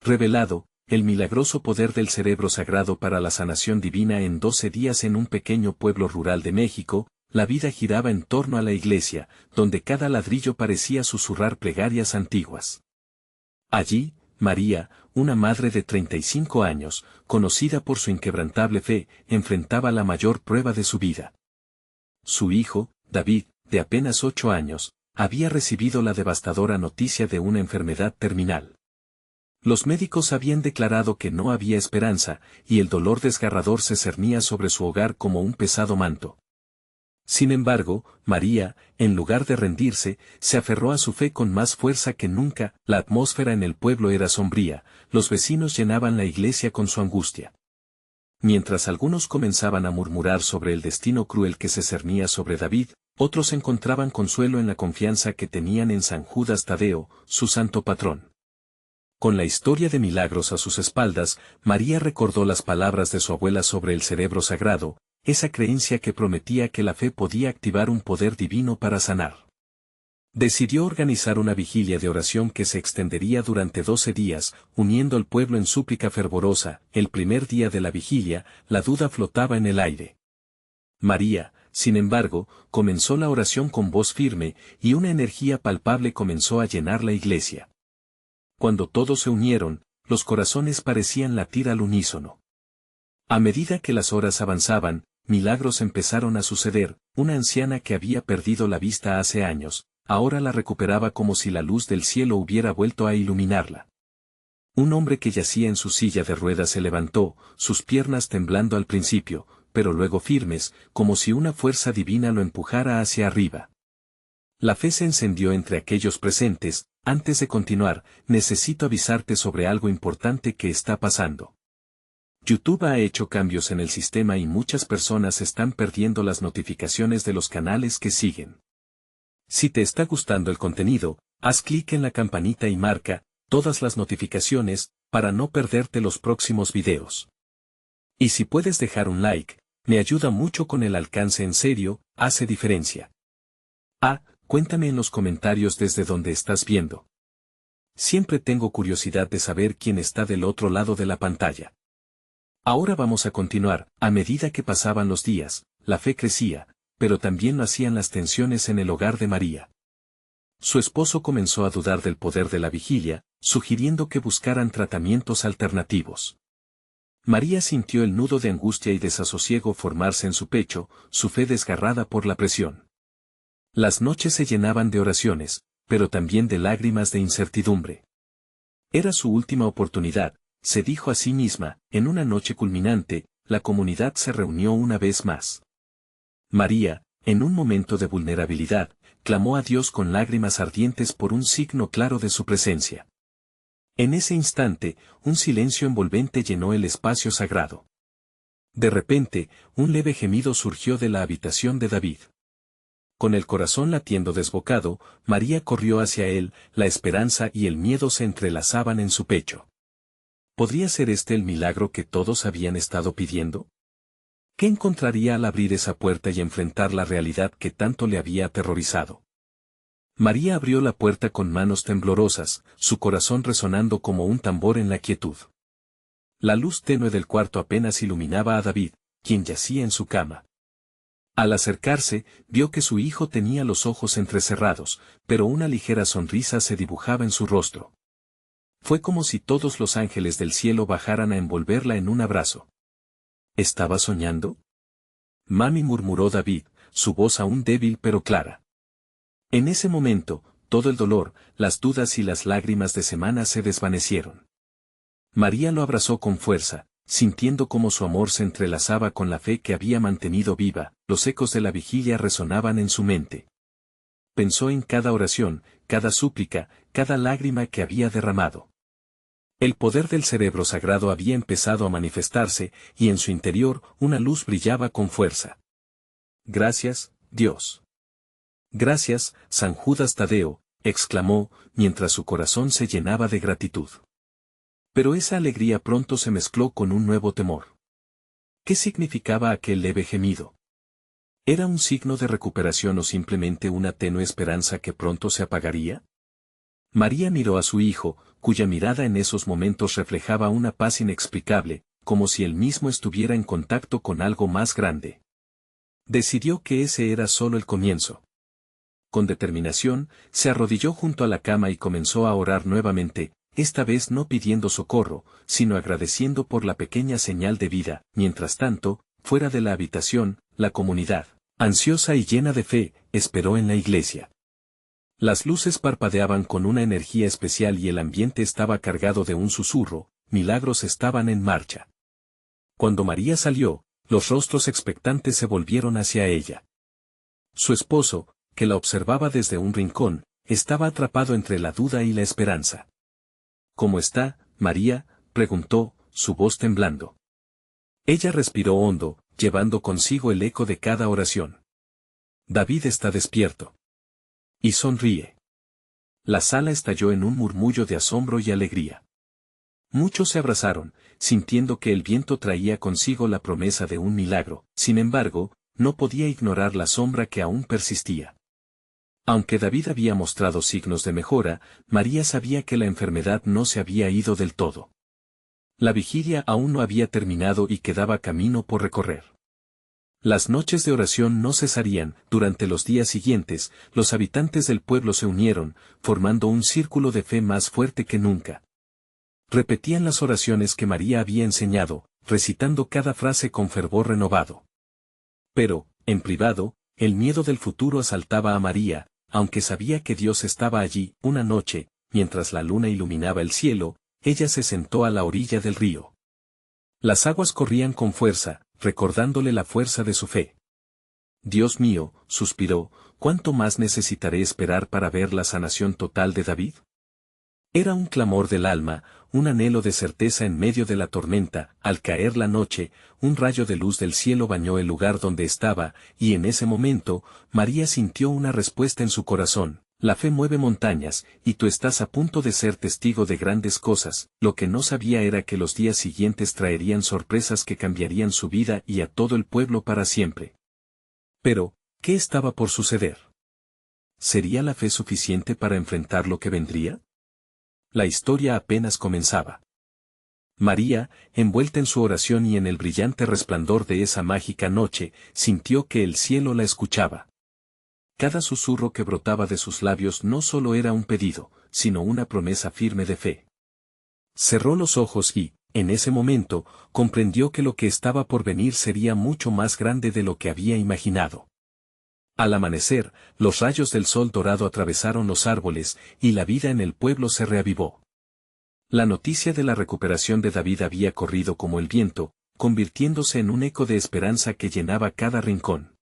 revelado, el milagroso poder del cerebro sagrado para la sanación divina en 12 días en un pequeño pueblo rural de México. La vida giraba en torno a la iglesia, donde cada ladrillo parecía susurrar plegarias antiguas. Allí, María, una madre de 35 años, conocida por su inquebrantable fe, enfrentaba la mayor prueba de su vida. Su hijo, David, de apenas 8 años, había recibido la devastadora noticia de una enfermedad terminal. Los médicos habían declarado que no había esperanza, y el dolor desgarrador se cernía sobre su hogar como un pesado manto. Sin embargo, María, en lugar de rendirse, se aferró a su fe con más fuerza que nunca. La atmósfera en el pueblo era sombría, los vecinos llenaban la iglesia con su angustia. Mientras algunos comenzaban a murmurar sobre el destino cruel que se cernía sobre David, otros encontraban consuelo en la confianza que tenían en San Judas Tadeo, su santo patrón. Con la historia de milagros a sus espaldas, María recordó las palabras de su abuela sobre el cerebro sagrado, esa creencia que prometía que la fe podía activar un poder divino para sanar. Decidió organizar una vigilia de oración que se extendería durante 12 días, uniendo al pueblo en súplica fervorosa. El primer día de la vigilia, la duda flotaba en el aire. María, sin embargo, comenzó la oración con voz firme, y una energía palpable comenzó a llenar la iglesia. Cuando todos se unieron, los corazones parecían latir al unísono. A medida que las horas avanzaban, milagros empezaron a suceder. Una anciana que había perdido la vista hace años, ahora la recuperaba como si la luz del cielo hubiera vuelto a iluminarla. Un hombre que yacía en su silla de ruedas se levantó, sus piernas temblando al principio, pero luego firmes, como si una fuerza divina lo empujara hacia arriba. La fe se encendió entre aquellos presentes. Antes de continuar, necesito avisarte sobre algo importante que está pasando. YouTube ha hecho cambios en el sistema y muchas personas están perdiendo las notificaciones de los canales que siguen. Si te está gustando el contenido, haz clic en la campanita y marca todas las notificaciones para no perderte los próximos videos. Y si puedes dejar un like, me ayuda mucho con el alcance. En serio, hace diferencia. Cuéntame en los comentarios desde donde estás viendo. Siempre tengo curiosidad de saber quién está del otro lado de la pantalla. Ahora vamos a continuar. A medida que pasaban los días, la fe crecía, pero también lo hacían las tensiones en el hogar de María. Su esposo comenzó a dudar del poder de la vigilia, sugiriendo que buscaran tratamientos alternativos. María sintió el nudo de angustia y desasosiego formarse en su pecho, su fe desgarrada por la presión. Las noches se llenaban de oraciones, pero también de lágrimas de incertidumbre. Era su última oportunidad, se dijo a sí misma. En una noche culminante, la comunidad se reunió una vez más. María, en un momento de vulnerabilidad, clamó a Dios con lágrimas ardientes por un signo claro de su presencia. En ese instante, un silencio envolvente llenó el espacio sagrado. De repente, un leve gemido surgió de la habitación de David. Con el corazón latiendo desbocado, María corrió hacia él, la esperanza y el miedo se entrelazaban en su pecho. ¿Podría ser este el milagro que todos habían estado pidiendo? ¿Qué encontraría al abrir esa puerta y enfrentar la realidad que tanto le había aterrorizado? María abrió la puerta con manos temblorosas, su corazón resonando como un tambor en la quietud. La luz tenue del cuarto apenas iluminaba a David, quien yacía en su cama. Al acercarse, vio que su hijo tenía los ojos entrecerrados, pero una ligera sonrisa se dibujaba en su rostro. Fue como si todos los ángeles del cielo bajaran a envolverla en un abrazo. ¿Estaba soñando? Mami, murmuró David, su voz aún débil pero clara. En ese momento, todo el dolor, las dudas y las lágrimas de semana se desvanecieron. María lo abrazó con fuerza, sintiendo cómo su amor se entrelazaba con la fe que había mantenido viva. Los ecos de la vigilia resonaban en su mente. Pensó en cada oración, cada súplica, cada lágrima que había derramado. El poder del cerebro sagrado había empezado a manifestarse, y en su interior una luz brillaba con fuerza. Gracias, Dios. Gracias, San Judas Tadeo, exclamó, mientras su corazón se llenaba de gratitud. Pero esa alegría pronto se mezcló con un nuevo temor. ¿Qué significaba aquel leve gemido? ¿Era un signo de recuperación o simplemente una tenue esperanza que pronto se apagaría? María miró a su hijo, cuya mirada en esos momentos reflejaba una paz inexplicable, como si él mismo estuviera en contacto con algo más grande. Decidió que ese era solo el comienzo. Con determinación, se arrodilló junto a la cama y comenzó a orar nuevamente, esta vez no pidiendo socorro, sino agradeciendo por la pequeña señal de vida. Mientras tanto, fuera de la habitación, la comunidad, ansiosa y llena de fe, esperó en la iglesia. Las luces parpadeaban con una energía especial y el ambiente estaba cargado de un susurro, milagros estaban en marcha. Cuando María salió, los rostros expectantes se volvieron hacia ella. Su esposo, que la observaba desde un rincón, estaba atrapado entre la duda y la esperanza. —¿Cómo está, María? —preguntó, su voz temblando. Ella respiró hondo, llevando consigo el eco de cada oración. —David está despierto. Y sonríe. La sala estalló en un murmullo de asombro y alegría. Muchos se abrazaron, sintiendo que el viento traía consigo la promesa de un milagro. Sin embargo, no podía ignorar la sombra que aún persistía. Aunque David había mostrado signos de mejora, María sabía que la enfermedad no se había ido del todo. La vigilia aún no había terminado y quedaba camino por recorrer. Las noches de oración no cesarían. Durante los días siguientes, los habitantes del pueblo se unieron, formando un círculo de fe más fuerte que nunca. Repetían las oraciones que María había enseñado, recitando cada frase con fervor renovado. Pero, en privado, el miedo del futuro asaltaba a María, aunque sabía que Dios estaba allí. Una noche, mientras la luna iluminaba el cielo, ella se sentó a la orilla del río. Las aguas corrían con fuerza, recordándole la fuerza de su fe. Dios mío, suspiró, ¿cuánto más necesitaré esperar para ver la sanación total de David? Era un clamor del alma, un anhelo de certeza en medio de la tormenta. Al caer la noche, un rayo de luz del cielo bañó el lugar donde estaba, y en ese momento, María sintió una respuesta en su corazón. La fe mueve montañas, y tú estás a punto de ser testigo de grandes cosas. Lo que no sabía era que los días siguientes traerían sorpresas que cambiarían su vida y a todo el pueblo para siempre. Pero, ¿qué estaba por suceder? ¿Sería la fe suficiente para enfrentar lo que vendría? La historia apenas comenzaba. María, envuelta en su oración y en el brillante resplandor de esa mágica noche, sintió que el cielo la escuchaba. Cada susurro que brotaba de sus labios no solo era un pedido, sino una promesa firme de fe. Cerró los ojos y, en ese momento, comprendió que lo que estaba por venir sería mucho más grande de lo que había imaginado. Al amanecer, los rayos del sol dorado atravesaron los árboles, y la vida en el pueblo se reavivó. La noticia de la recuperación de David había corrido como el viento, convirtiéndose en un eco de esperanza que llenaba cada rincón.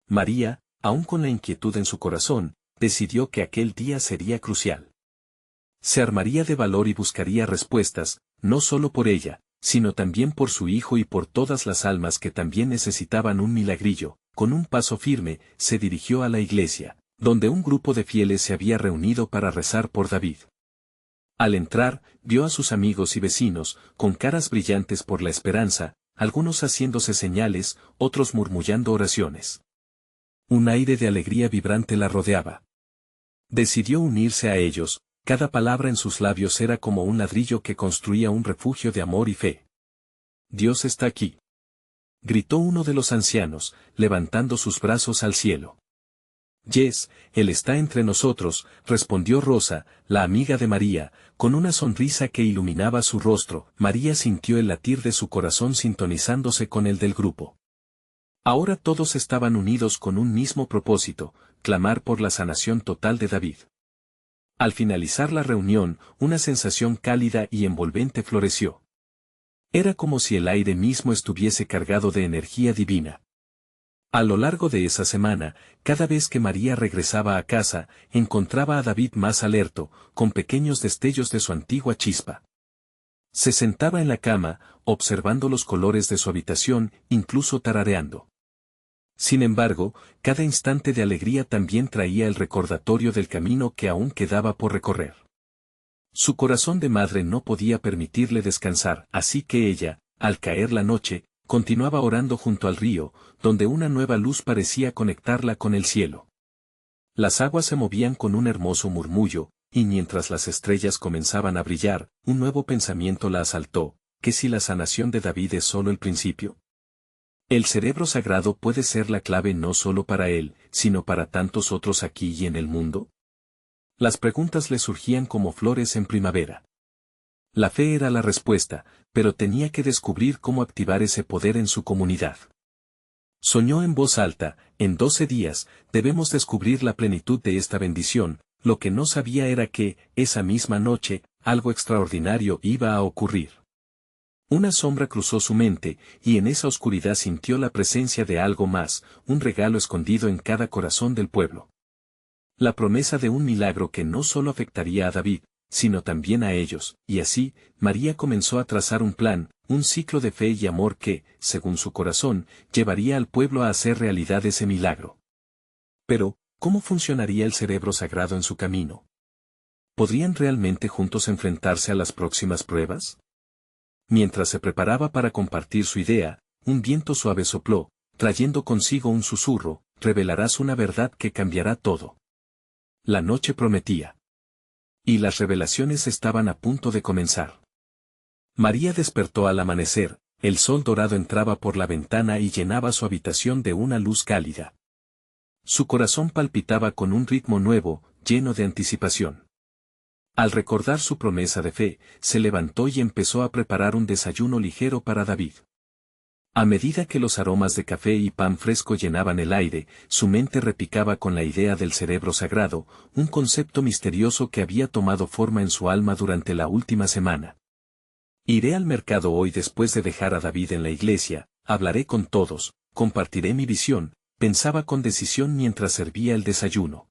María, aún con la inquietud en su corazón, decidió que aquel día sería crucial. Se armaría de valor y buscaría respuestas, no solo por ella, sino también por su hijo y por todas las almas que también necesitaban un milagrillo. Con un paso firme, se dirigió a la iglesia, donde un grupo de fieles se había reunido para rezar por David. Al entrar, vio a sus amigos y vecinos, con caras brillantes por la esperanza, algunos haciéndose señales, otros murmullando oraciones. Un aire de alegría vibrante la rodeaba. Decidió unirse a ellos, cada palabra en sus labios era como un ladrillo que construía un refugio de amor y fe. Dios está aquí, gritó uno de los ancianos, levantando sus brazos al cielo. Yes, Él está entre nosotros, respondió Rosa, la amiga de María, con una sonrisa que iluminaba su rostro. María sintió el latir de su corazón sintonizándose con el del grupo. Ahora todos estaban unidos con un mismo propósito, clamar por la sanación total de David. Al finalizar la reunión, una sensación cálida y envolvente floreció. Era como si el aire mismo estuviese cargado de energía divina. A lo largo de esa semana, cada vez que María regresaba a casa, encontraba a David más alerto, con pequeños destellos de su antigua chispa. Se sentaba en la cama, observando los colores de su habitación, incluso tarareando. Sin embargo, cada instante de alegría también traía el recordatorio del camino que aún quedaba por recorrer. Su corazón de madre no podía permitirle descansar, así que ella, al caer la noche, continuaba orando junto al río, donde una nueva luz parecía conectarla con el cielo. Las aguas se movían con un hermoso murmullo, y mientras las estrellas comenzaban a brillar, un nuevo pensamiento la asaltó: ¿qué si la sanación de David es solo el principio? El cerebro sagrado puede ser la clave no solo para él, sino para tantos otros aquí y en el mundo. Las preguntas le surgían como flores en primavera. La fe era la respuesta, pero tenía que descubrir cómo activar ese poder en su comunidad. Soñó en voz alta: en 12 días, debemos descubrir la plenitud de esta bendición. Lo que no sabía era que, esa misma noche, algo extraordinario iba a ocurrir. Una sombra cruzó su mente, y en esa oscuridad sintió la presencia de algo más, un regalo escondido en cada corazón del pueblo. La promesa de un milagro que no solo afectaría a David, sino también a ellos, y así, María comenzó a trazar un plan, un ciclo de fe y amor que, según su corazón, llevaría al pueblo a hacer realidad ese milagro. Pero, ¿cómo funcionaría el cerebro sagrado en su camino? ¿Podrían realmente juntos enfrentarse a las próximas pruebas? Mientras se preparaba para compartir su idea, un viento suave sopló, trayendo consigo un susurro: revelarás una verdad que cambiará todo. La noche prometía. Y las revelaciones estaban a punto de comenzar. María despertó al amanecer, el sol dorado entraba por la ventana y llenaba su habitación de una luz cálida. Su corazón palpitaba con un ritmo nuevo, lleno de anticipación. Al recordar su promesa de fe, se levantó y empezó a preparar un desayuno ligero para David. A medida que los aromas de café y pan fresco llenaban el aire, su mente repicaba con la idea del cerebro sagrado, un concepto misterioso que había tomado forma en su alma durante la última semana. Iré al mercado hoy después de dejar a David en la iglesia, hablaré con todos, compartiré mi visión, pensaba con decisión mientras servía el desayuno.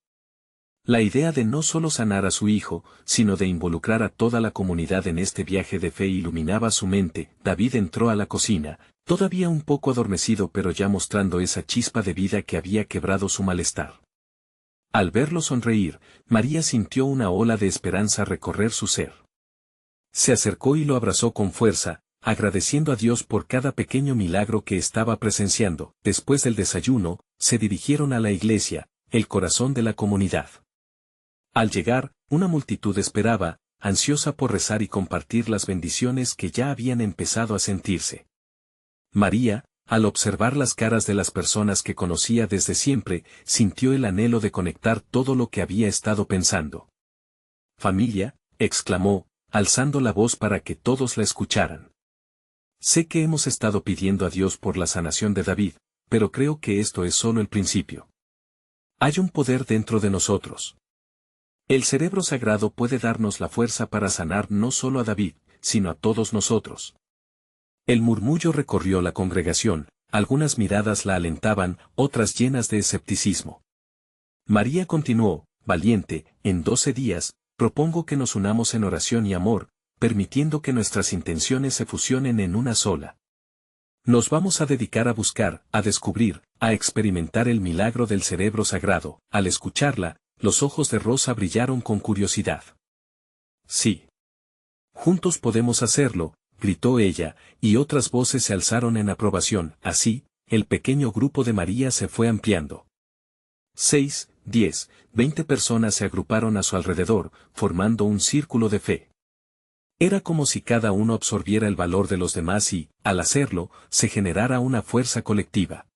La idea de no solo sanar a su hijo, sino de involucrar a toda la comunidad en este viaje de fe iluminaba su mente. David entró a la cocina, todavía un poco adormecido pero ya mostrando esa chispa de vida que había quebrado su malestar. Al verlo sonreír, María sintió una ola de esperanza recorrer su ser. Se acercó y lo abrazó con fuerza, agradeciendo a Dios por cada pequeño milagro que estaba presenciando. Después del desayuno, se dirigieron a la iglesia, el corazón de la comunidad. Al llegar, una multitud esperaba, ansiosa por rezar y compartir las bendiciones que ya habían empezado a sentirse. María, al observar las caras de las personas que conocía desde siempre, sintió el anhelo de conectar todo lo que había estado pensando. «Familia», exclamó, alzando la voz para que todos la escucharan. «Sé que hemos estado pidiendo a Dios por la sanación de David, pero creo que esto es solo el principio. Hay un poder dentro de nosotros. El cerebro sagrado puede darnos la fuerza para sanar no solo a David, sino a todos nosotros». El murmullo recorrió la congregación, algunas miradas la alentaban, otras llenas de escepticismo. María continuó: «Valiente, en 12 días, propongo que nos unamos en oración y amor, permitiendo que nuestras intenciones se fusionen en una sola. Nos vamos a dedicar a buscar, a descubrir, a experimentar el milagro del cerebro sagrado». Al escucharla, los ojos de Rosa brillaron con curiosidad. «Sí. Juntos podemos hacerlo», gritó ella, y otras voces se alzaron en aprobación. Así, el pequeño grupo de María se fue ampliando. 6, 10, 20 personas se agruparon a su alrededor, formando un círculo de fe. Era como si cada uno absorbiera el valor de los demás y, al hacerlo, se generara una fuerza colectiva.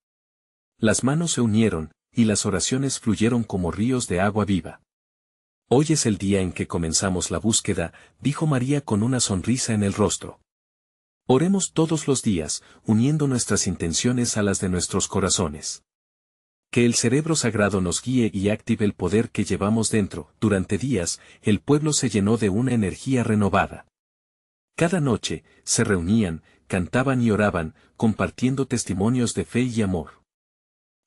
Las manos se unieron, y las oraciones fluyeron como ríos de agua viva. «Hoy es el día en que comenzamos la búsqueda», dijo María con una sonrisa en el rostro. «Oremos todos los días, uniendo nuestras intenciones a las de nuestros corazones. Que el cerebro sagrado nos guíe y active el poder que llevamos dentro». Durante días, el pueblo se llenó de una energía renovada. Cada noche, se reunían, cantaban y oraban, compartiendo testimonios de fe y amor.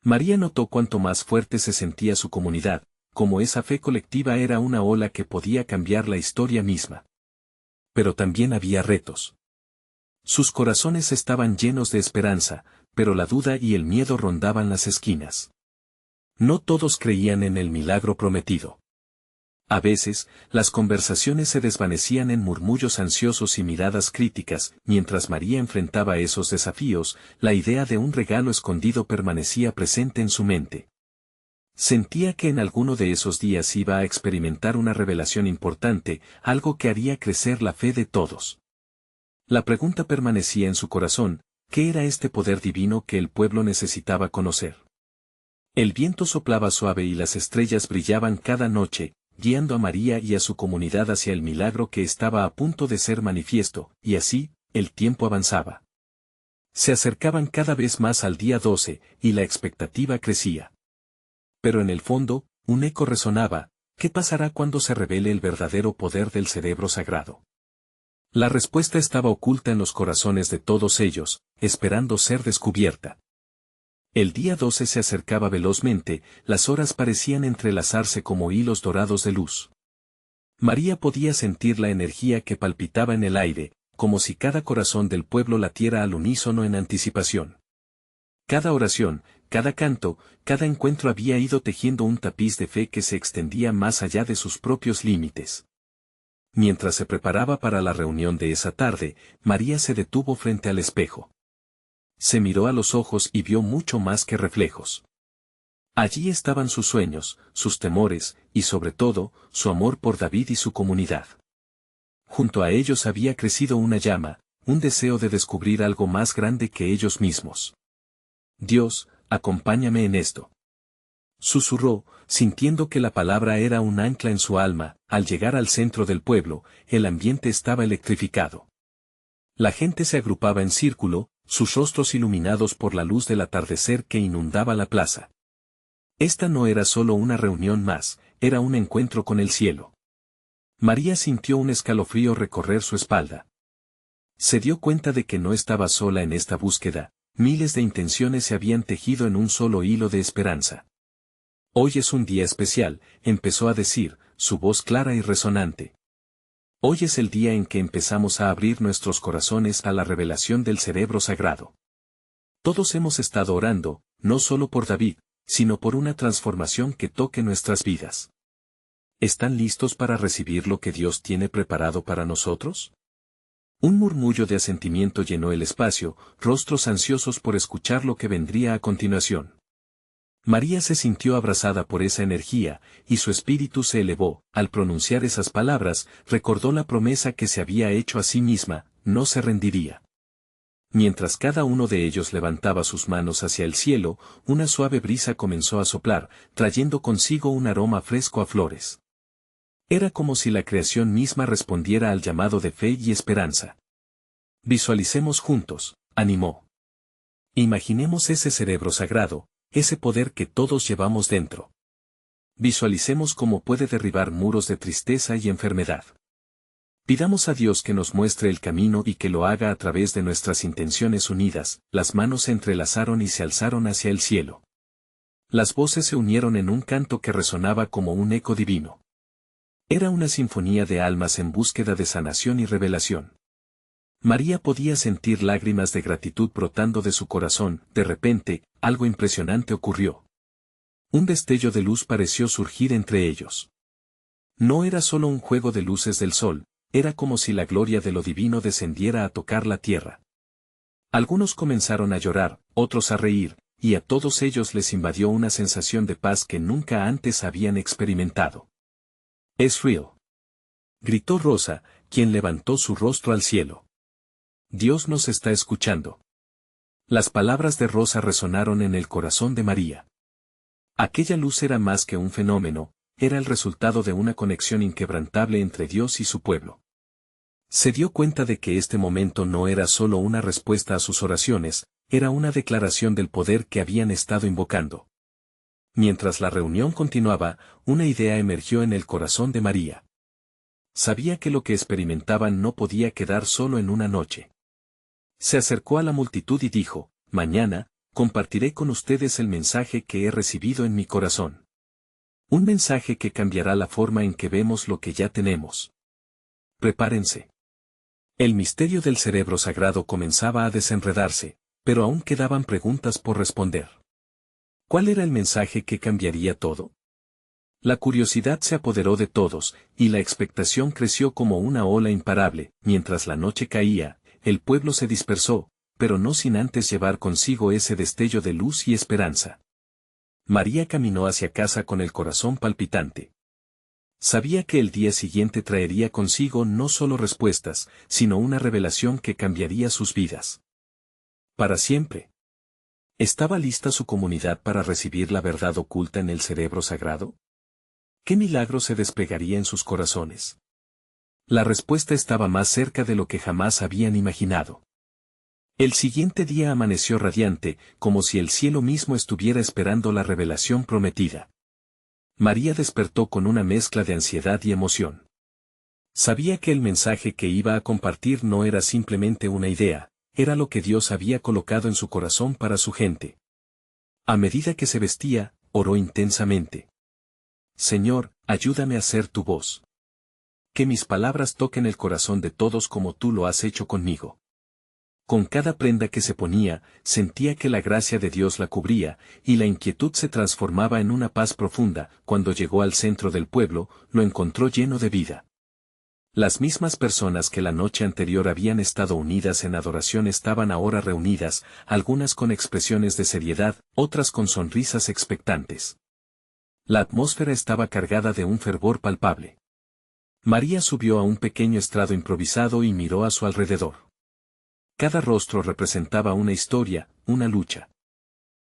María notó cuánto más fuerte se sentía su comunidad, como esa fe colectiva era una ola que podía cambiar la historia misma. Pero también había retos. Sus corazones estaban llenos de esperanza, pero la duda y el miedo rondaban las esquinas. No todos creían en el milagro prometido. A veces, las conversaciones se desvanecían en murmullos ansiosos y miradas críticas. Mientras María enfrentaba esos desafíos, la idea de un regalo escondido permanecía presente en su mente. Sentía que en alguno de esos días iba a experimentar una revelación importante, algo que haría crecer la fe de todos. La pregunta permanecía en su corazón: ¿qué era este poder divino que el pueblo necesitaba conocer? El viento soplaba suave y las estrellas brillaban cada noche, guiando a María y a su comunidad hacia el milagro que estaba a punto de ser manifiesto, y así, el tiempo avanzaba. Se acercaban cada vez más al día 12, y la expectativa crecía. Pero en el fondo, un eco resonaba: ¿qué pasará cuando se revele el verdadero poder del cerebro sagrado? La respuesta estaba oculta en los corazones de todos ellos, esperando ser descubierta. El día 12 se acercaba velozmente, las horas parecían entrelazarse como hilos dorados de luz. María podía sentir la energía que palpitaba en el aire, como si cada corazón del pueblo latiera al unísono en anticipación. Cada oración, cada canto, cada encuentro había ido tejiendo un tapiz de fe que se extendía más allá de sus propios límites. Mientras se preparaba para la reunión de esa tarde, María se detuvo frente al espejo. Se miró a los ojos y vio mucho más que reflejos. Allí estaban sus sueños, sus temores, y sobre todo, su amor por David y su comunidad. Junto a ellos había crecido una llama, un deseo de descubrir algo más grande que ellos mismos. Dios, acompáñame en esto. Susurró, sintiendo que la palabra era un ancla en su alma. Al llegar al centro del pueblo, el ambiente estaba electrificado. La gente se agrupaba en círculo, sus rostros iluminados por la luz del atardecer que inundaba la plaza. Esta no era solo una reunión más, era un encuentro con el cielo. María sintió un escalofrío recorrer su espalda. Se dio cuenta de que no estaba sola en esta búsqueda, miles de intenciones se habían tejido en un solo hilo de esperanza. Hoy es un día especial, empezó a decir, su voz clara y resonante. Hoy es el día en que empezamos a abrir nuestros corazones a la revelación del cerebro sagrado. Todos hemos estado orando, no solo por David, sino por una transformación que toque nuestras vidas. ¿Están listos para recibir lo que Dios tiene preparado para nosotros? Un murmullo de asentimiento llenó el espacio, rostros ansiosos por escuchar lo que vendría a continuación. María se sintió abrazada por esa energía, y su espíritu se elevó. Al pronunciar esas palabras, recordó la promesa que se había hecho a sí misma: no se rendiría. Mientras cada uno de ellos levantaba sus manos hacia el cielo, una suave brisa comenzó a soplar, trayendo consigo un aroma fresco a flores. Era como si la creación misma respondiera al llamado de fe y esperanza. Visualicemos juntos, animó. Imaginemos ese cerebro sagrado, ese poder que todos llevamos dentro. Visualicemos cómo puede derribar muros de tristeza y enfermedad. Pidamos a Dios que nos muestre el camino y que lo haga a través de nuestras intenciones unidas. Las manos se entrelazaron y se alzaron hacia el cielo. Las voces se unieron en un canto que resonaba como un eco divino. Era una sinfonía de almas en búsqueda de sanación y revelación. María podía sentir lágrimas de gratitud brotando de su corazón. De repente, algo impresionante ocurrió. Un destello de luz pareció surgir entre ellos. No era solo un juego de luces del sol, era como si la gloria de lo divino descendiera a tocar la tierra. Algunos comenzaron a llorar, otros a reír, y a todos ellos les invadió una sensación de paz que nunca antes habían experimentado. «Es real», gritó Rosa, quien levantó su rostro al cielo. «Dios nos está escuchando». Las palabras de Rosa resonaron en el corazón de María. Aquella luz era más que un fenómeno, era el resultado de una conexión inquebrantable entre Dios y su pueblo. Se dio cuenta de que este momento no era solo una respuesta a sus oraciones, era una declaración del poder que habían estado invocando. Mientras la reunión continuaba, una idea emergió en el corazón de María. Sabía que lo que experimentaban no podía quedar solo en una noche. Se acercó a la multitud y dijo: «Mañana, compartiré con ustedes el mensaje que he recibido en mi corazón. Un mensaje que cambiará la forma en que vemos lo que ya tenemos. Prepárense». El misterio del cerebro sagrado comenzaba a desenredarse, pero aún quedaban preguntas por responder. ¿Cuál era el mensaje que cambiaría todo? La curiosidad se apoderó de todos, y la expectación creció como una ola imparable. Mientras la noche caía, el pueblo se dispersó, pero no sin antes llevar consigo ese destello de luz y esperanza. María caminó hacia casa con el corazón palpitante. Sabía que el día siguiente traería consigo no solo respuestas, sino una revelación que cambiaría sus vidas. Para siempre. ¿Estaba lista su comunidad para recibir la verdad oculta en el cerebro sagrado? ¿Qué milagro se desplegaría en sus corazones? La respuesta estaba más cerca de lo que jamás habían imaginado. El siguiente día amaneció radiante, como si el cielo mismo estuviera esperando la revelación prometida. María despertó con una mezcla de ansiedad y emoción. Sabía que el mensaje que iba a compartir no era simplemente una idea, era lo que Dios había colocado en su corazón para su gente. A medida que se vestía, oró intensamente. Señor, ayúdame a ser tu voz. Que mis palabras toquen el corazón de todos como tú lo has hecho conmigo. Con cada prenda que se ponía, sentía que la gracia de Dios la cubría, y la inquietud se transformaba en una paz profunda. Cuando llegó al centro del pueblo, lo encontró lleno de vida. Las mismas personas que la noche anterior habían estado unidas en adoración estaban ahora reunidas, algunas con expresiones de seriedad, otras con sonrisas expectantes. La atmósfera estaba cargada de un fervor palpable. María subió a un pequeño estrado improvisado y miró a su alrededor. Cada rostro representaba una historia, una lucha.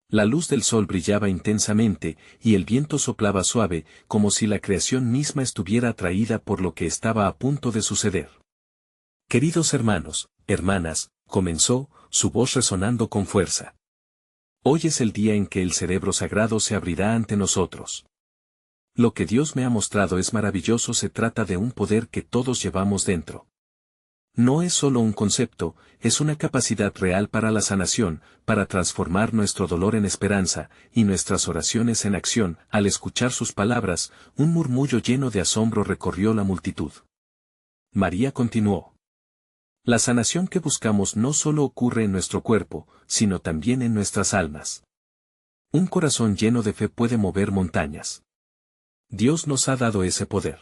La luz del sol brillaba intensamente, y el viento soplaba suave, como si la creación misma estuviera atraída por lo que estaba a punto de suceder. Queridos hermanos, hermanas, comenzó, su voz resonando con fuerza. Hoy es el día en que el cerebro sagrado se abrirá ante nosotros. Lo que Dios me ha mostrado es maravilloso, se trata de un poder que todos llevamos dentro. No es solo un concepto, es una capacidad real para la sanación, para transformar nuestro dolor en esperanza, y nuestras oraciones en acción. Al escuchar sus palabras, un murmullo lleno de asombro recorrió la multitud. María continuó. La sanación que buscamos no solo ocurre en nuestro cuerpo, sino también en nuestras almas. Un corazón lleno de fe puede mover montañas. Dios nos ha dado ese poder.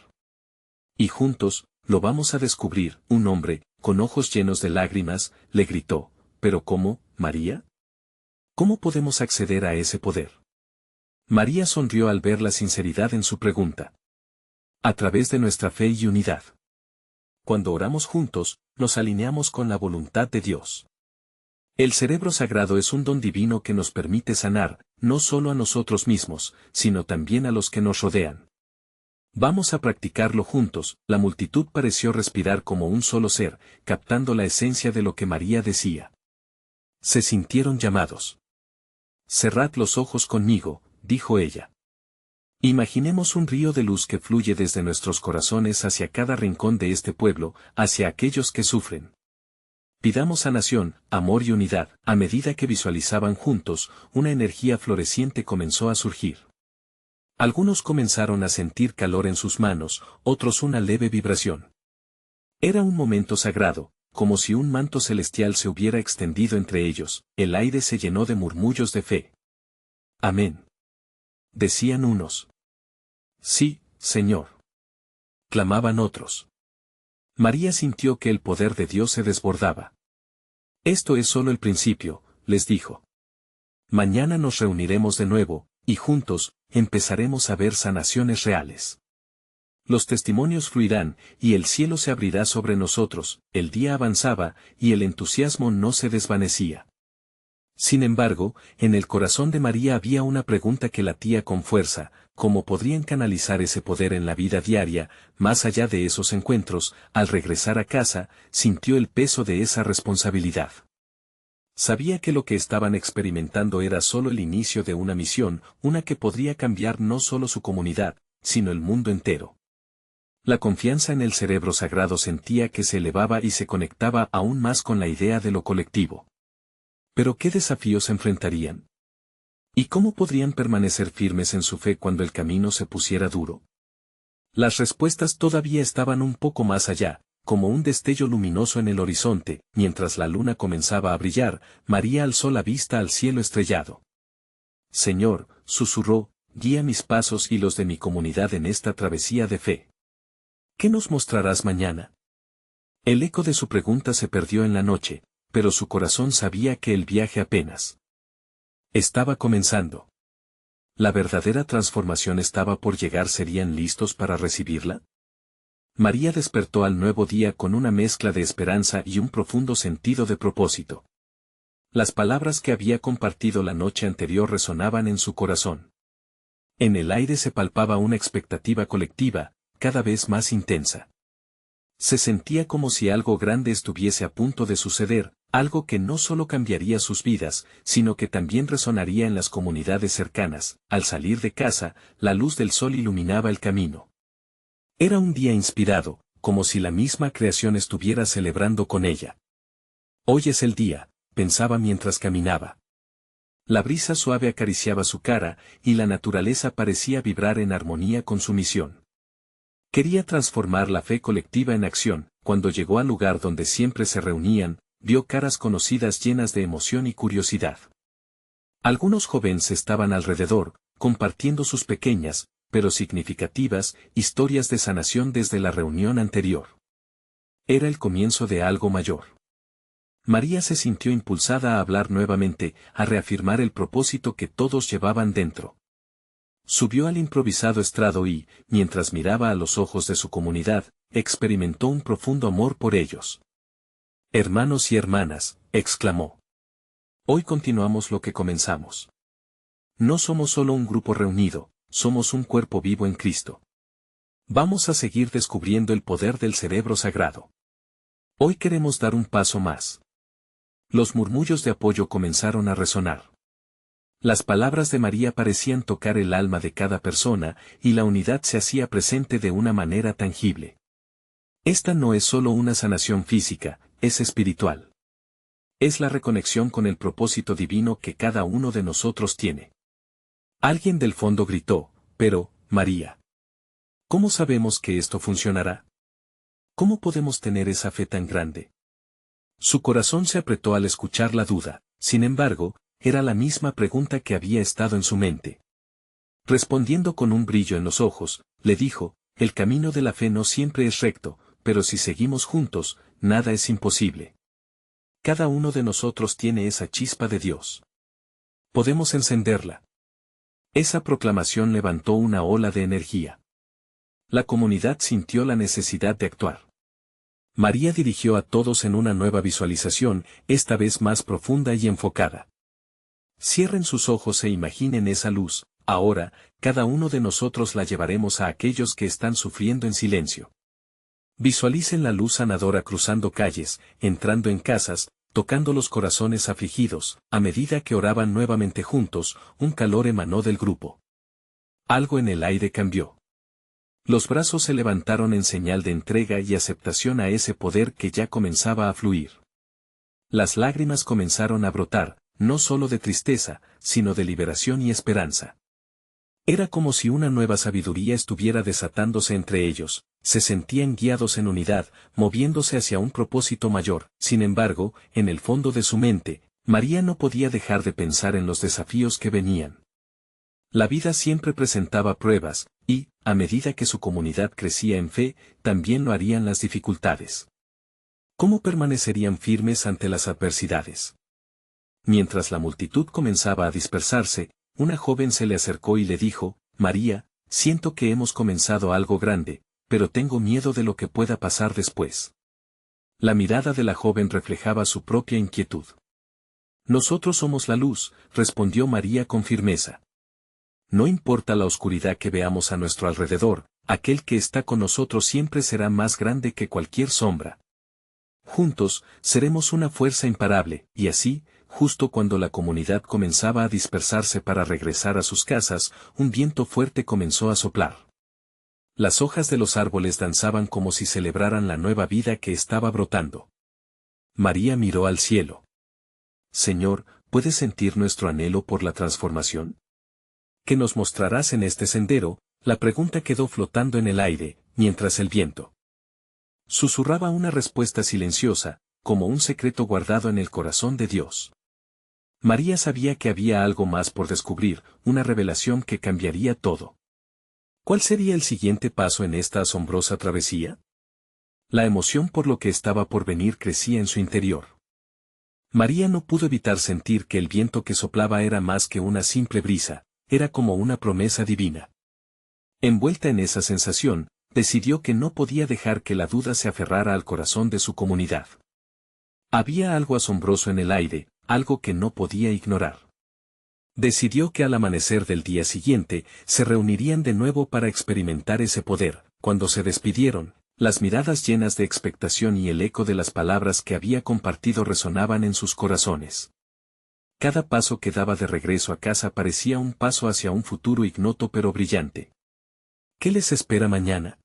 Y juntos, lo vamos a descubrir. Un hombre, con ojos llenos de lágrimas, le gritó, ¿pero cómo, María? ¿Cómo podemos acceder a ese poder? María sonrió al ver la sinceridad en su pregunta. A través de nuestra fe y unidad. Cuando oramos juntos, nos alineamos con la voluntad de Dios. El cerebro sagrado es un don divino que nos permite sanar, no solo a nosotros mismos, sino también a los que nos rodean. Vamos a practicarlo juntos. La multitud pareció respirar como un solo ser, captando la esencia de lo que María decía. Se sintieron llamados. Cerrad los ojos conmigo, dijo ella. Imaginemos un río de luz que fluye desde nuestros corazones hacia cada rincón de este pueblo, hacia aquellos que sufren. Pidamos sanación, amor y unidad. A medida que visualizaban juntos, una energía floreciente comenzó a surgir. Algunos comenzaron a sentir calor en sus manos, otros una leve vibración. Era un momento sagrado, como si un manto celestial se hubiera extendido entre ellos. El aire se llenó de murmullos de fe. Amén. Decían unos. Sí, Señor. Clamaban otros. María sintió que el poder de Dios se desbordaba. Esto es solo el principio, les dijo. Mañana nos reuniremos de nuevo, y juntos, empezaremos a ver sanaciones reales. Los testimonios fluirán, y el cielo se abrirá sobre nosotros. El día avanzaba, y el entusiasmo no se desvanecía. Sin embargo, en el corazón de María había una pregunta que latía con fuerza: ¿cómo podrían canalizar ese poder en la vida diaria? Más allá de esos encuentros, al regresar a casa, sintió el peso de esa responsabilidad. Sabía que lo que estaban experimentando era solo el inicio de una misión, una que podría cambiar no solo su comunidad, sino el mundo entero. La confianza en el cerebro sagrado sentía que se elevaba y se conectaba aún más con la idea de lo colectivo. ¿Pero qué desafíos enfrentarían? ¿Y cómo podrían permanecer firmes en su fe cuando el camino se pusiera duro? Las respuestas todavía estaban un poco más allá, como un destello luminoso en el horizonte. Mientras la luna comenzaba a brillar, María alzó la vista al cielo estrellado. Señor, susurró, guía mis pasos y los de mi comunidad en esta travesía de fe. ¿Qué nos mostrarás mañana? El eco de su pregunta se perdió en la noche, pero su corazón sabía que el viaje apenas estaba comenzando. ¿La verdadera transformación estaba por llegar? ¿Serían listos para recibirla? María despertó al nuevo día con una mezcla de esperanza y un profundo sentido de propósito. Las palabras que había compartido la noche anterior resonaban en su corazón. En el aire se palpaba una expectativa colectiva, cada vez más intensa. Se sentía como si algo grande estuviese a punto de suceder, algo que no solo cambiaría sus vidas, sino que también resonaría en las comunidades cercanas. Al salir de casa, la luz del sol iluminaba el camino. Era un día inspirado, como si la misma creación estuviera celebrando con ella. Hoy es el día, pensaba mientras caminaba. La brisa suave acariciaba su cara, y la naturaleza parecía vibrar en armonía con su misión. Quería transformar la fe colectiva en acción. Cuando llegó al lugar donde siempre se reunían, vio caras conocidas llenas de emoción y curiosidad. Algunos jóvenes estaban alrededor, compartiendo sus pequeñas, pero significativas, historias de sanación desde la reunión anterior. Era el comienzo de algo mayor. María se sintió impulsada a hablar nuevamente, a reafirmar el propósito que todos llevaban dentro. Subió al improvisado estrado y, mientras miraba a los ojos de su comunidad, experimentó un profundo amor por ellos. «Hermanos y hermanas», exclamó. «Hoy continuamos lo que comenzamos. No somos solo un grupo reunido, somos un cuerpo vivo en Cristo. Vamos a seguir descubriendo el poder del cerebro sagrado. Hoy queremos dar un paso más». Los murmullos de apoyo comenzaron a resonar. Las palabras de María parecían tocar el alma de cada persona, y la unidad se hacía presente de una manera tangible. Esta no es solo una sanación física, es espiritual. Es la reconexión con el propósito divino que cada uno de nosotros tiene. Alguien del fondo gritó, «Pero, María, ¿cómo sabemos que esto funcionará? ¿Cómo podemos tener esa fe tan grande?». Su corazón se apretó al escuchar la duda, sin embargo, era la misma pregunta que había estado en su mente. Respondiendo con un brillo en los ojos, le dijo, «El camino de la fe no siempre es recto, pero si seguimos juntos, nada es imposible. Cada uno de nosotros tiene esa chispa de Dios. Podemos encenderla». Esa proclamación levantó una ola de energía. La comunidad sintió la necesidad de actuar. María dirigió a todos en una nueva visualización, esta vez más profunda y enfocada. Cierren sus ojos e imaginen esa luz. Ahora, cada uno de nosotros la llevaremos a aquellos que están sufriendo en silencio. Visualicen la luz sanadora cruzando calles, entrando en casas, tocando los corazones afligidos. A medida que oraban nuevamente juntos, un calor emanó del grupo. Algo en el aire cambió. Los brazos se levantaron en señal de entrega y aceptación a ese poder que ya comenzaba a fluir. Las lágrimas comenzaron a brotar, no solo de tristeza, sino de liberación y esperanza. Era como si una nueva sabiduría estuviera desatándose entre ellos, se sentían guiados en unidad, moviéndose hacia un propósito mayor. Sin embargo, en el fondo de su mente, María no podía dejar de pensar en los desafíos que venían. La vida siempre presentaba pruebas, y, a medida que su comunidad crecía en fe, también lo harían las dificultades. ¿Cómo permanecerían firmes ante las adversidades? Mientras la multitud comenzaba a dispersarse, una joven se le acercó y le dijo, «María, siento que hemos comenzado algo grande, pero tengo miedo de lo que pueda pasar después». La mirada de la joven reflejaba su propia inquietud. «Nosotros somos la luz», respondió María con firmeza. «No importa la oscuridad que veamos a nuestro alrededor, aquel que está con nosotros siempre será más grande que cualquier sombra. Juntos, seremos una fuerza imparable», y así, justo cuando la comunidad comenzaba a dispersarse para regresar a sus casas, un viento fuerte comenzó a soplar. Las hojas de los árboles danzaban como si celebraran la nueva vida que estaba brotando. María miró al cielo. «Señor, ¿puedes sentir nuestro anhelo por la transformación? ¿Qué nos mostrarás en este sendero?». La pregunta quedó flotando en el aire, mientras el viento susurraba una respuesta silenciosa, como un secreto guardado en el corazón de Dios. María sabía que había algo más por descubrir, una revelación que cambiaría todo. ¿Cuál sería el siguiente paso en esta asombrosa travesía? La emoción por lo que estaba por venir crecía en su interior. María no pudo evitar sentir que el viento que soplaba era más que una simple brisa, era como una promesa divina. Envuelta en esa sensación, decidió que no podía dejar que la duda se aferrara al corazón de su comunidad. Había algo asombroso en el aire, algo que no podía ignorar. Decidió que al amanecer del día siguiente, se reunirían de nuevo para experimentar ese poder. Cuando se despidieron, las miradas llenas de expectación y el eco de las palabras que había compartido resonaban en sus corazones. Cada paso que daba de regreso a casa parecía un paso hacia un futuro ignoto pero brillante. ¿Qué les espera mañana?,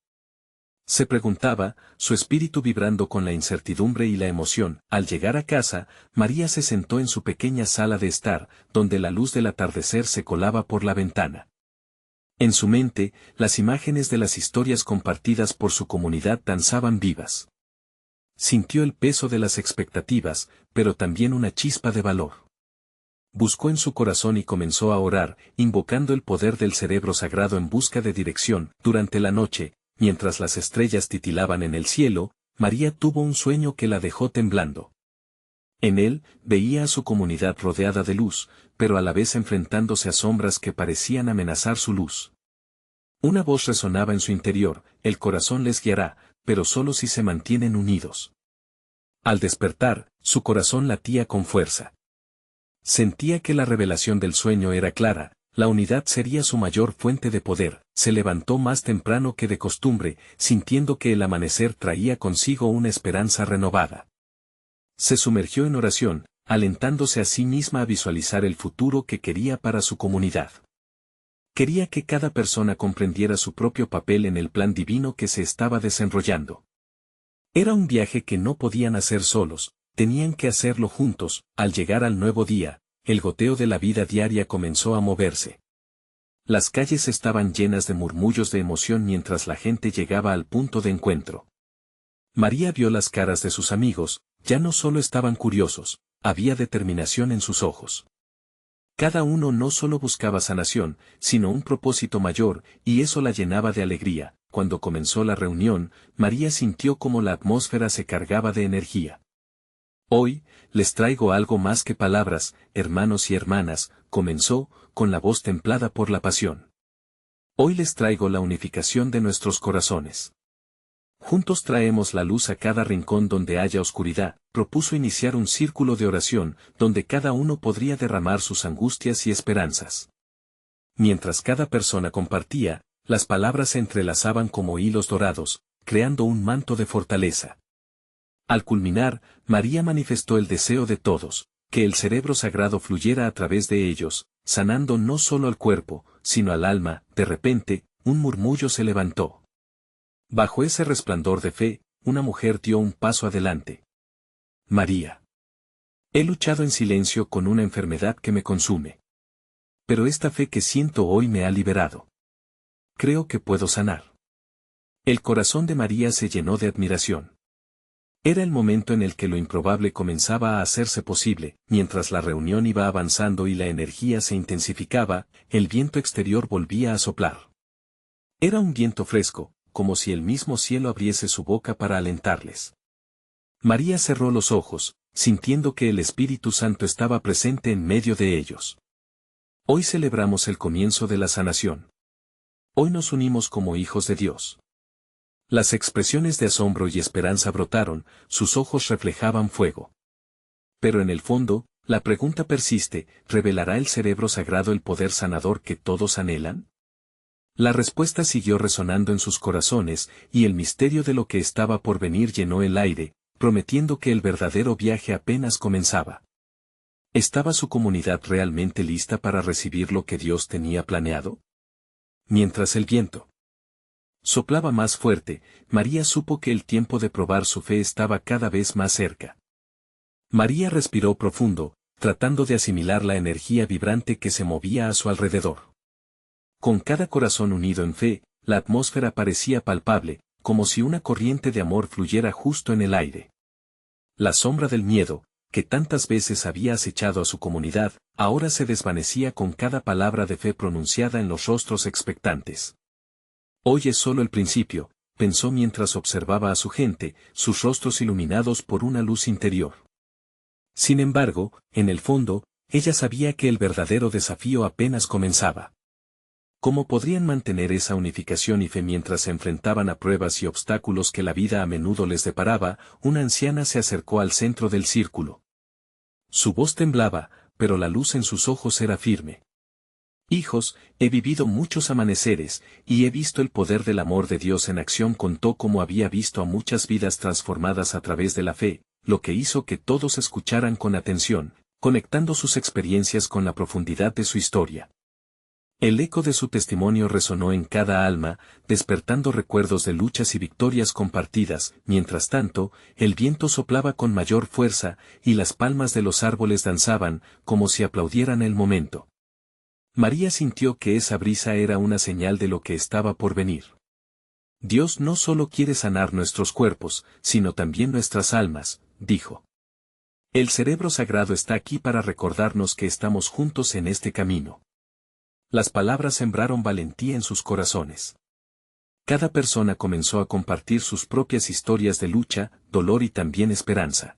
se preguntaba, su espíritu vibrando con la incertidumbre y la emoción. Al llegar a casa, María se sentó en su pequeña sala de estar, donde la luz del atardecer se colaba por la ventana. En su mente, las imágenes de las historias compartidas por su comunidad danzaban vivas. Sintió el peso de las expectativas, pero también una chispa de valor. Buscó en su corazón y comenzó a orar, invocando el poder del cerebro sagrado en busca de dirección. Durante la noche, mientras las estrellas titilaban en el cielo, María tuvo un sueño que la dejó temblando. En él, veía a su comunidad rodeada de luz, pero a la vez enfrentándose a sombras que parecían amenazar su luz. Una voz resonaba en su interior: el corazón les guiará, pero solo si se mantienen unidos. Al despertar, su corazón latía con fuerza. Sentía que la revelación del sueño era clara. La unidad sería su mayor fuente de poder. Se levantó más temprano que de costumbre, sintiendo que el amanecer traía consigo una esperanza renovada. Se sumergió en oración, alentándose a sí misma a visualizar el futuro que quería para su comunidad. Quería que cada persona comprendiera su propio papel en el plan divino que se estaba desenrollando. Era un viaje que no podían hacer solos, tenían que hacerlo juntos. Al llegar al nuevo día, el goteo de la vida diaria comenzó a moverse. Las calles estaban llenas de murmullos de emoción mientras la gente llegaba al punto de encuentro. María vio las caras de sus amigos, ya no solo estaban curiosos, había determinación en sus ojos. Cada uno no solo buscaba sanación, sino un propósito mayor, y eso la llenaba de alegría. Cuando comenzó la reunión, María sintió como la atmósfera se cargaba de energía. Hoy, les traigo algo más que palabras, hermanos y hermanas, comenzó, con la voz templada por la pasión. Hoy les traigo la unificación de nuestros corazones. Juntos traemos la luz a cada rincón donde haya oscuridad. Propuso iniciar un círculo de oración, donde cada uno podría derramar sus angustias y esperanzas. Mientras cada persona compartía, las palabras se entrelazaban como hilos dorados, creando un manto de fortaleza. Al culminar, María manifestó el deseo de todos, que el cerebro sagrado fluyera a través de ellos, sanando no solo al cuerpo, sino al alma. De repente, un murmullo se levantó. Bajo ese resplandor de fe, una mujer dio un paso adelante. María. He luchado en silencio con una enfermedad que me consume. Pero esta fe que siento hoy me ha liberado. Creo que puedo sanar. El corazón de María se llenó de admiración. Era el momento en el que lo improbable comenzaba a hacerse posible. Mientras la reunión iba avanzando y la energía se intensificaba, el viento exterior volvía a soplar. Era un viento fresco, como si el mismo cielo abriese su boca para alentarles. María cerró los ojos, sintiendo que el Espíritu Santo estaba presente en medio de ellos. Hoy celebramos el comienzo de la sanación. Hoy nos unimos como hijos de Dios. Las expresiones de asombro y esperanza brotaron, sus ojos reflejaban fuego. Pero en el fondo, la pregunta persiste: ¿revelará el cerebro sagrado el poder sanador que todos anhelan? La respuesta siguió resonando en sus corazones, y el misterio de lo que estaba por venir llenó el aire, prometiendo que el verdadero viaje apenas comenzaba. ¿Estaba su comunidad realmente lista para recibir lo que Dios tenía planeado? Mientras el viento soplaba más fuerte, María supo que el tiempo de probar su fe estaba cada vez más cerca. María respiró profundo, tratando de asimilar la energía vibrante que se movía a su alrededor. Con cada corazón unido en fe, la atmósfera parecía palpable, como si una corriente de amor fluyera justo en el aire. La sombra del miedo, que tantas veces había acechado a su comunidad, ahora se desvanecía con cada palabra de fe pronunciada en los rostros expectantes. Hoy es solo el principio, pensó mientras observaba a su gente, sus rostros iluminados por una luz interior. Sin embargo, en el fondo, ella sabía que el verdadero desafío apenas comenzaba. ¿Cómo podrían mantener esa unificación y fe mientras se enfrentaban a pruebas y obstáculos que la vida a menudo les deparaba? Una anciana se acercó al centro del círculo. Su voz temblaba, pero la luz en sus ojos era firme. Hijos, he vivido muchos amaneceres, y he visto el poder del amor de Dios en acción. Contó cómo había visto a muchas vidas transformadas a través de la fe, lo que hizo que todos escucharan con atención, conectando sus experiencias con la profundidad de su historia. El eco de su testimonio resonó en cada alma, despertando recuerdos de luchas y victorias compartidas. Mientras tanto, el viento soplaba con mayor fuerza, y las palmas de los árboles danzaban, como si aplaudieran el momento. María sintió que esa brisa era una señal de lo que estaba por venir. Dios no solo quiere sanar nuestros cuerpos, sino también nuestras almas, dijo. El cerebro sagrado está aquí para recordarnos que estamos juntos en este camino. Las palabras sembraron valentía en sus corazones. Cada persona comenzó a compartir sus propias historias de lucha, dolor y también esperanza.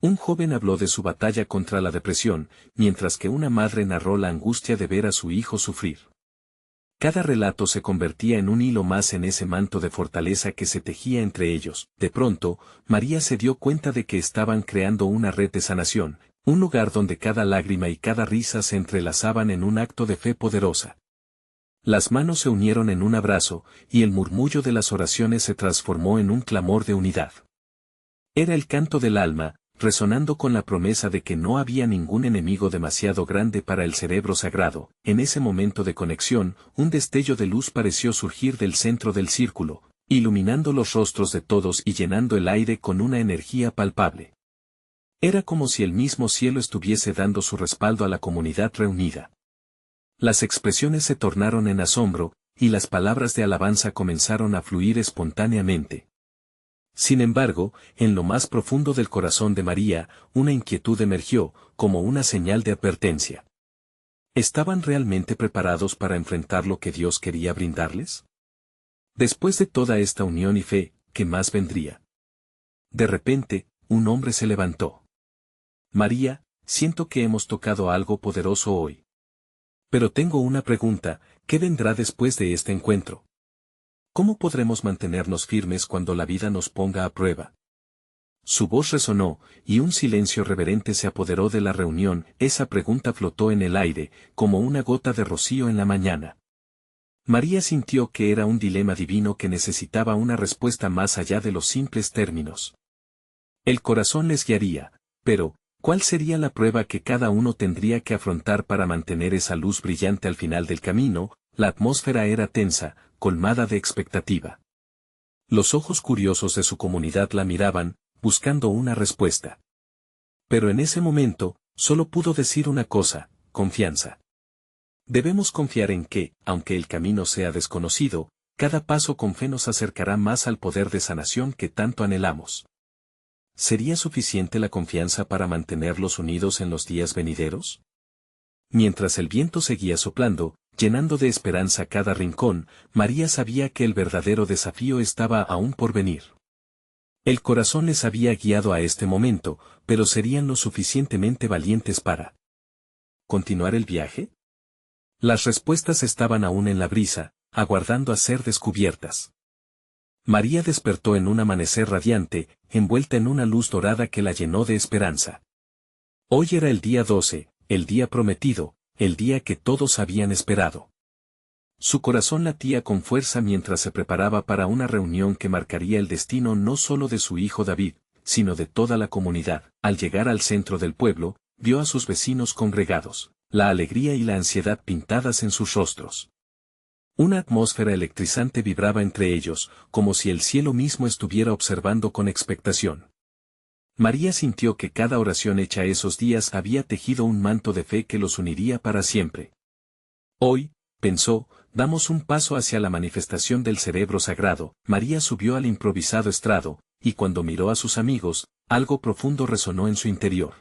Un joven habló de su batalla contra la depresión, mientras que una madre narró la angustia de ver a su hijo sufrir. Cada relato se convertía en un hilo más en ese manto de fortaleza que se tejía entre ellos. De pronto, María se dio cuenta de que estaban creando una red de sanación, un lugar donde cada lágrima y cada risa se entrelazaban en un acto de fe poderosa. Las manos se unieron en un abrazo, y el murmullo de las oraciones se transformó en un clamor de unidad. Era el canto del alma, resonando con la promesa de que no había ningún enemigo demasiado grande para el cerebro sagrado. En ese momento de conexión, un destello de luz pareció surgir del centro del círculo, iluminando los rostros de todos y llenando el aire con una energía palpable. Era como si el mismo cielo estuviese dando su respaldo a la comunidad reunida. Las expresiones se tornaron en asombro, y las palabras de alabanza comenzaron a fluir espontáneamente. Sin embargo, en lo más profundo del corazón de María, una inquietud emergió, como una señal de advertencia. ¿Estaban realmente preparados para enfrentar lo que Dios quería brindarles? Después de toda esta unión y fe, ¿qué más vendría? De repente, un hombre se levantó. María, siento que hemos tocado algo poderoso hoy. Pero tengo una pregunta, ¿qué vendrá después de este encuentro? ¿Cómo podremos mantenernos firmes cuando la vida nos ponga a prueba? Su voz resonó, y un silencio reverente se apoderó de la reunión. Esa pregunta flotó en el aire, como una gota de rocío en la mañana. María sintió que era un dilema divino que necesitaba una respuesta más allá de los simples términos. El corazón les guiaría, pero, ¿cuál sería la prueba que cada uno tendría que afrontar para mantener esa luz brillante al final del camino? La atmósfera era tensa, colmada de expectativa. Los ojos curiosos de su comunidad la miraban, buscando una respuesta. Pero en ese momento, solo pudo decir una cosa: confianza. Debemos confiar en que, aunque el camino sea desconocido, cada paso con fe nos acercará más al poder de sanación que tanto anhelamos. ¿Sería suficiente la confianza para mantenerlos unidos en los días venideros? Mientras el viento seguía soplando, llenando de esperanza cada rincón, María sabía que el verdadero desafío estaba aún por venir. El corazón les había guiado a este momento, pero ¿serían lo suficientemente valientes para continuar el viaje? Las respuestas estaban aún en la brisa, aguardando a ser descubiertas. María despertó en un amanecer radiante, envuelta en una luz dorada que la llenó de esperanza. Hoy era el día 12, el día prometido, el día que todos habían esperado. Su corazón latía con fuerza mientras se preparaba para una reunión que marcaría el destino no solo de su hijo David, sino de toda la comunidad. Al llegar al centro del pueblo, vio a sus vecinos congregados, la alegría y la ansiedad pintadas en sus rostros. Una atmósfera electrizante vibraba entre ellos, como si el cielo mismo estuviera observando con expectación. María sintió que cada oración hecha esos días había tejido un manto de fe que los uniría para siempre. Hoy, pensó, damos un paso hacia la manifestación del cerebro sagrado. María subió al improvisado estrado, y cuando miró a sus amigos, algo profundo resonó en su interior.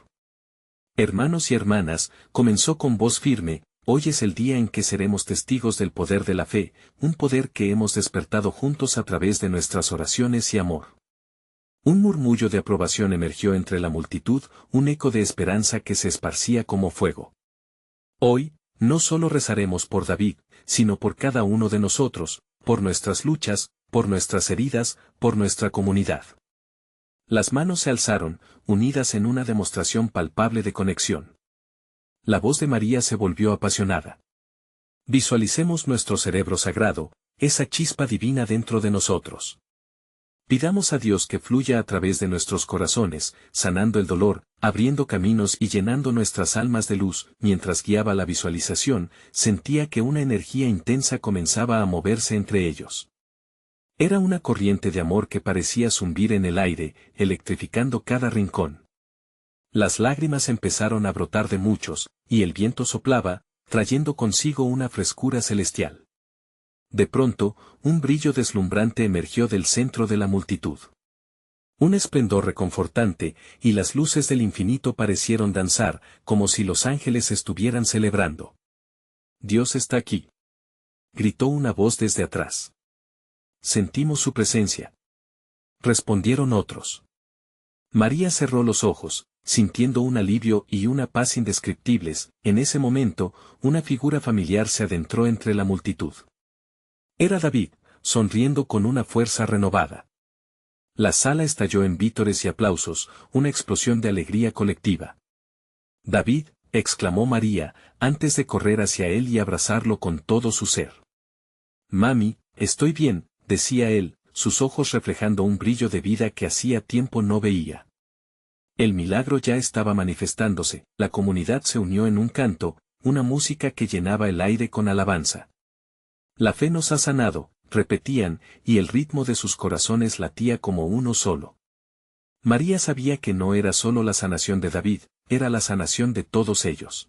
Hermanos y hermanas, comenzó con voz firme, hoy es el día en que seremos testigos del poder de la fe, un poder que hemos despertado juntos a través de nuestras oraciones y amor. Un murmullo de aprobación emergió entre la multitud, un eco de esperanza que se esparcía como fuego. Hoy, no solo rezaremos por David, sino por cada uno de nosotros, por nuestras luchas, por nuestras heridas, por nuestra comunidad. Las manos se alzaron, unidas en una demostración palpable de conexión. La voz de María se volvió apasionada. Visualicemos nuestro cerebro sagrado, esa chispa divina dentro de nosotros. Pidamos a Dios que fluya a través de nuestros corazones, sanando el dolor, abriendo caminos y llenando nuestras almas de luz. Mientras guiaba la visualización, sentía que una energía intensa comenzaba a moverse entre ellos. Era una corriente de amor que parecía zumbir en el aire, electrificando cada rincón. Las lágrimas empezaron a brotar de muchos, y el viento soplaba, trayendo consigo una frescura celestial. De pronto, un brillo deslumbrante emergió del centro de la multitud. Un esplendor reconfortante, y las luces del infinito parecieron danzar, como si los ángeles estuvieran celebrando. «Dios está aquí», gritó una voz desde atrás. «Sentimos su presencia», respondieron otros. María cerró los ojos, sintiendo un alivio y una paz indescriptibles. En ese momento, una figura familiar se adentró entre la multitud. Era David, sonriendo con una fuerza renovada. La sala estalló en vítores y aplausos, una explosión de alegría colectiva. «David», exclamó María, antes de correr hacia él y abrazarlo con todo su ser. «Mami, estoy bien», decía él, sus ojos reflejando un brillo de vida que hacía tiempo no veía. El milagro ya estaba manifestándose, la comunidad se unió en un canto, una música que llenaba el aire con alabanza. «La fe nos ha sanado», repetían, y el ritmo de sus corazones latía como uno solo. María sabía que no era solo la sanación de David, era la sanación de todos ellos.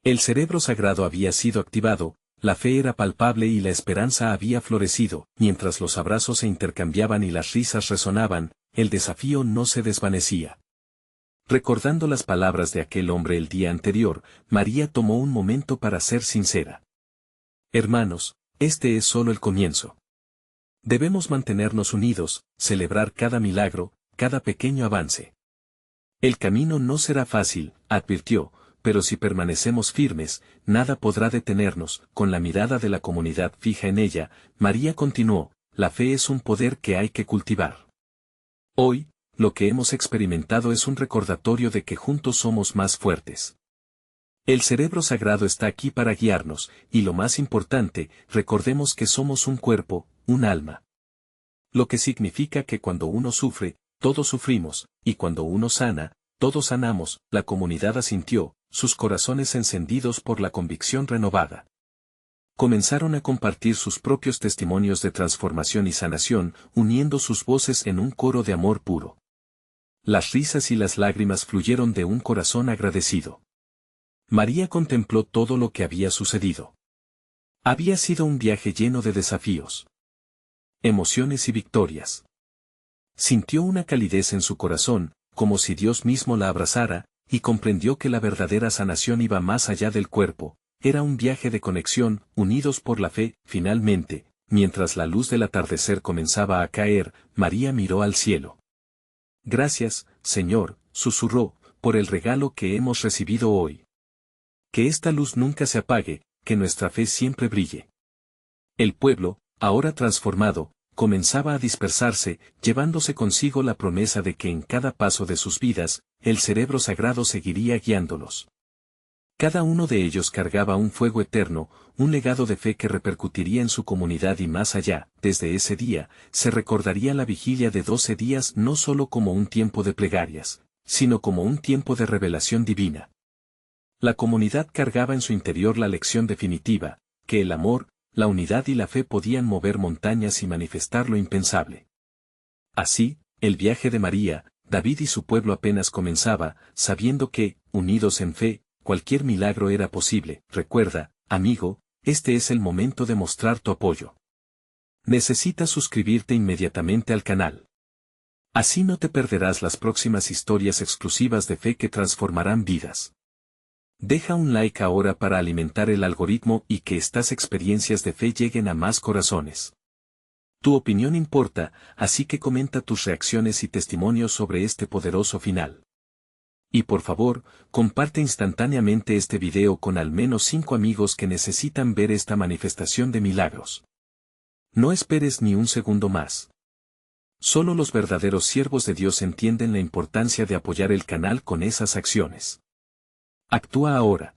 El cerebro sagrado había sido activado, la fe era palpable y la esperanza había florecido. Mientras los abrazos se intercambiaban y las risas resonaban, el desafío no se desvanecía. Recordando las palabras de aquel hombre el día anterior, María tomó un momento para ser sincera. «Hermanos, este es solo el comienzo. Debemos mantenernos unidos, celebrar cada milagro, cada pequeño avance. El camino no será fácil», advirtió, «pero si permanecemos firmes, nada podrá detenernos». Con la mirada de la comunidad fija en ella, María continuó: «La fe es un poder que hay que cultivar. Hoy, lo que hemos experimentado es un recordatorio de que juntos somos más fuertes. El cerebro sagrado está aquí para guiarnos, y lo más importante, recordemos que somos un cuerpo, un alma. Lo que significa que cuando uno sufre, todos sufrimos, y cuando uno sana, todos sanamos». La comunidad asintió, sus corazones encendidos por la convicción renovada. Comenzaron a compartir sus propios testimonios de transformación y sanación, uniendo sus voces en un coro de amor puro. Las risas y las lágrimas fluyeron de un corazón agradecido. María contempló todo lo que había sucedido. Había sido un viaje lleno de desafíos, emociones y victorias. Sintió una calidez en su corazón, como si Dios mismo la abrazara, y comprendió que la verdadera sanación iba más allá del cuerpo, era un viaje de conexión, unidos por la fe. Finalmente, mientras la luz del atardecer comenzaba a caer, María miró al cielo. «Gracias, Señor», susurró, «por el regalo que hemos recibido hoy. Que esta luz nunca se apague, que nuestra fe siempre brille». El pueblo, ahora transformado, comenzaba a dispersarse, llevándose consigo la promesa de que en cada paso de sus vidas, el cerebro sagrado seguiría guiándolos. Cada uno de ellos cargaba un fuego eterno, un legado de fe que repercutiría en su comunidad y más allá. Desde ese día, se recordaría la vigilia de 12 días no solo como un tiempo de plegarias, sino como un tiempo de revelación divina. La comunidad cargaba en su interior la lección definitiva, que el amor, la unidad y la fe podían mover montañas y manifestar lo impensable. Así, el viaje de María, David y su pueblo apenas comenzaba, sabiendo que, unidos en fe, cualquier milagro era posible. Recuerda, amigo, este es el momento de mostrar tu apoyo. Necesitas suscribirte inmediatamente al canal. Así no te perderás las próximas historias exclusivas de fe que transformarán vidas. Deja un like ahora para alimentar el algoritmo y que estas experiencias de fe lleguen a más corazones. Tu opinión importa, así que comenta tus reacciones y testimonios sobre este poderoso final. Y por favor, comparte instantáneamente este video con al menos 5 amigos que necesitan ver esta manifestación de milagros. No esperes ni un segundo más. Solo los verdaderos siervos de Dios entienden la importancia de apoyar el canal con esas acciones. Actúa ahora.